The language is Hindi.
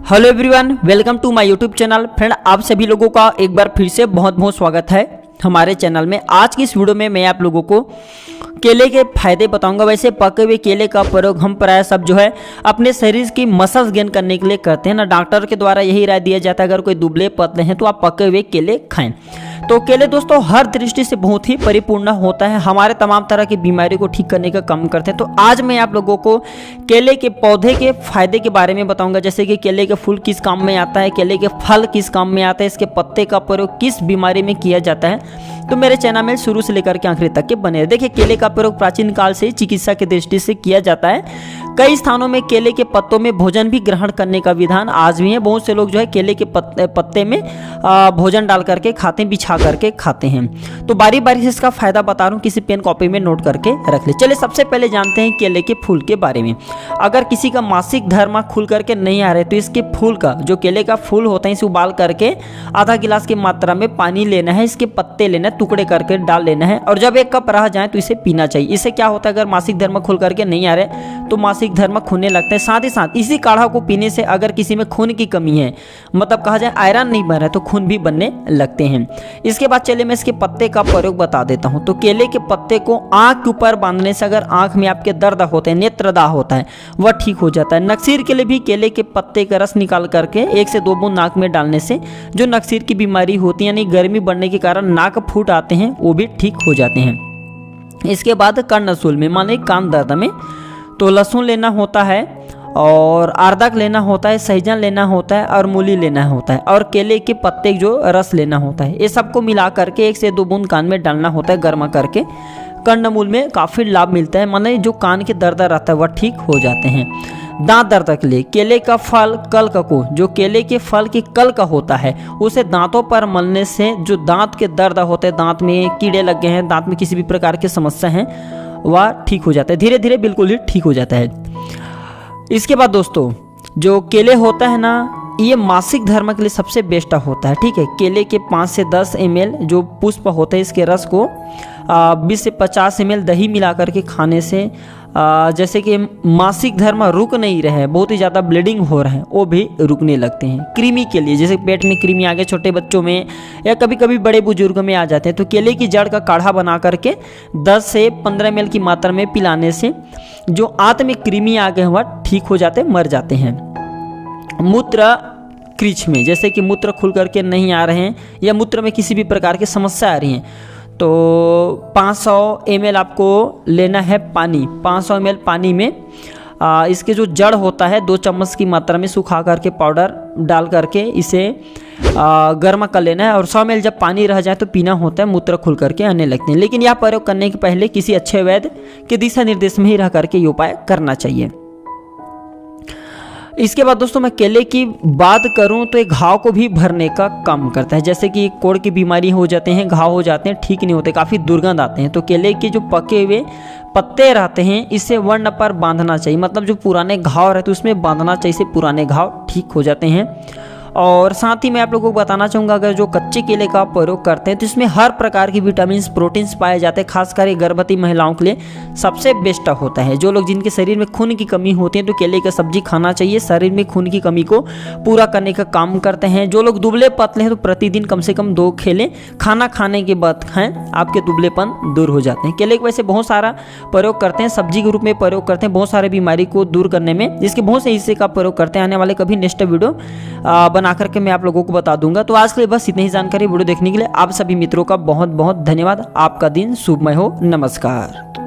Hello everyone, welcome to my YouTube channel. Friend, आप सभी लोगों का एक बार फिर से बहुत बहुत स्वागत है हमारे चैनल में। आज की इस वीडियो में मैं आप लोगों को केले के फायदे बताऊंगा। वैसे पके हुए केले का प्रयोग हम प्राय सब जो है अपने शरीर की मसल्स गेन करने के लिए करते हैं ना। डॉक्टर के द्वारा यही राय दिया जाता है अगर कोई दुबले पतले हैं तो आप पके हुए केले खाएं। तो केले दोस्तों हर दृष्टि से बहुत ही परिपूर्ण होता है, हमारे तमाम तरह की बीमारी को ठीक करने का काम करते हैं। तो आज मैं आप लोगों को केले के पौधे के फायदे के बारे में बताऊंगा, जैसे कि केले के फूल किस काम में आता है, केले के फल किस काम में आता है, इसके पत्ते का प्रयोग किस बीमारी में किया जाता है। तो मेरे चैनल में शुरू से लेकर के आखिरी तक के बने रहे। देखिए, केले का प्रयोग प्राचीन काल से चिकित्सा की दृष्टि से किया जाता है। कई स्थानों में केले के पत्तों में भोजन भी ग्रहण करने का विधान आज भी है। बहुत से लोग जो है केले के पत्ते में भोजन डाल करके खाते हैं, बिछा करके खाते हैं। तो बारी बारी से इसका फायदा बता रहा हूँ, किसी पेन कॉपी में नोट करके रख ले। चलिए सबसे पहले जानते हैं केले के फूल के बारे में। अगर किसी का मासिक धर्म खुल करके नहीं आ रहे तो इसके फूल का, जो केले का फूल होता है, इसे उबाल करके आधा गिलास की मात्रा में पानी लेना है, इसके पत्ते लेना है, टुकड़े करके डाल लेना है और जब 1 कप रह जाए तो इसे पीना चाहिए। इससे क्या होता है, अगर मासिक धर्म खुल करके नहीं आ रहे तो मासिक धर्म खुलने लगते हैं। साथ ही साथ इसी काढ़ा को पीने से अगर किसी में खून की कमी है, मतलब कहा जाए आयरन नहीं बन रहा है, तो खून भी बनने लगते हैं। इसके बाद चलिए मैं इसके पत्ते का प्रयोग बता देता हूं। तो केले के पत्ते को आंख के ऊपर बांधने से अगर आंख में आपके दर्द होते हैं, नेत्रदाह होता है, वह ठीक हो जाता है। नक्सीर के लिए भी केले के पत्ते का रस निकाल करके 1 से 2 बूंद नाक में डालने से जो नक्सीर की बीमारी होती है, यानी गर्मी बढ़ने के कारण नाक फूट आते हैं, वो भी ठीक हो जाते हैं। इसके बाद कर्णशूल में, माने कान दर्द में, तो लहसुन लेना होता है और आर्दक लेना होता है, सहजन लेना होता है और मूली लेना होता है और केले के पत्ते जो रस लेना होता है। ये सबको मिला करके 1 से 2 बूंद कान में डालना होता है गर्मा करके। कर्णमूल में काफ़ी लाभ मिलता है, माने जो कान के दर्द रहता है वह ठीक हो जाते हैं। दांत दर्द के लिए केले का फल कल्क को, जो केले के फल की कल्क होता है, उसे दांतों पर मलने से जो दांत के दर्द होते हैं, दांत में कीड़े लग गए हैं, दांत में किसी भी प्रकार की समस्या है, वह ठीक हो जाता है। धीरे धीरे बिल्कुल ही ठीक हो जाता है। इसके बाद दोस्तों जो केले होता है ना, ये मासिक धर्म के लिए सबसे बेस्ट होता है। ठीक है, केले के 5 से 10 ml जो पुष्प होते हैं, इसके रस को 20 से 50 ml दही मिला करके खाने से जैसे कि मासिक धर्म रुक नहीं रहे, बहुत ही ज़्यादा ब्लीडिंग हो रहा है, वो भी रुकने लगते हैं। कृमि के लिए, जैसे पेट में कृमि आ गए छोटे बच्चों में या कभी कभी बड़े बुजुर्गों में आ जाते हैं, तो केले की जड़ का काढ़ा बना करके 10 से 15 ml की मात्रा में पिलाने से जो आंत में कृमि आ गए वह ठीक हो जाते, मर जाते हैं। मूत्र क्रीच में, जैसे कि मूत्र खुल करके नहीं आ रहे हैं या मूत्र में किसी भी प्रकार की समस्या आ रही है, तो 500 ml आपको लेना है पानी। 500 ml पानी में इसके जो जड़ होता है 2 चम्मच की मात्रा में सुखा करके पाउडर डाल करके इसे गर्म कर लेना है और 100 ml जब पानी रह जाए तो पीना होता है, मूत्र खुल करके आने लगते हैं। लेकिन यह प्रयोग करने के पहले किसी अच्छे वैद्य के दिशा निर्देश में ही रह करके ये उपाय करना चाहिए। इसके बाद दोस्तों मैं केले की बात करूं तो ये घाव को भी भरने का काम करता है। जैसे कि कोढ़ की बीमारी हो जाते हैं, घाव हो जाते हैं, ठीक नहीं होते, काफ़ी दुर्गंध आते हैं, तो केले के जो पके हुए पत्ते रहते हैं इसे वर्ण पर बांधना चाहिए। मतलब जो पुराने घाव रहते हैं उसमें बांधना चाहिए, इससे पुराने घाव ठीक हो जाते हैं। और साथ ही मैं आप लोगों को बताना चाहूँगा, अगर जो कच्चे केले का प्रयोग करते हैं तो इसमें हर प्रकार की विटामिन प्रोटीन्स पाए जाते हैं। खासकर ये गर्भवती महिलाओं के लिए सबसे बेस्ट होता है। जो लोग जिनके शरीर में खून की कमी होती है तो केले का सब्जी खाना चाहिए, शरीर में खून की कमी को पूरा करने का काम करते हैं। जो लोग दुबले पतले हैं तो प्रतिदिन कम से कम 2 केले खाना खाने के बाद खाएं, आपके दुबलेपन दूर हो जाते हैं। केले के वैसे बहुत सारा प्रयोग करते हैं, सब्जी के रूप में प्रयोग करते हैं बहुत सारे बीमारी को दूर करने में, जिसके बहुत से हिस्से का प्रयोग करते हैं। आने वाले कभी नेक्स्ट वीडियो बना करके मैं आप लोगों को बता दूंगा। तो आज के लिए बस इतनी ही जानकारी। वीडियो देखने के लिए आप सभी मित्रों का बहुत बहुत धन्यवाद। आपका दिन शुभमय हो। नमस्कार।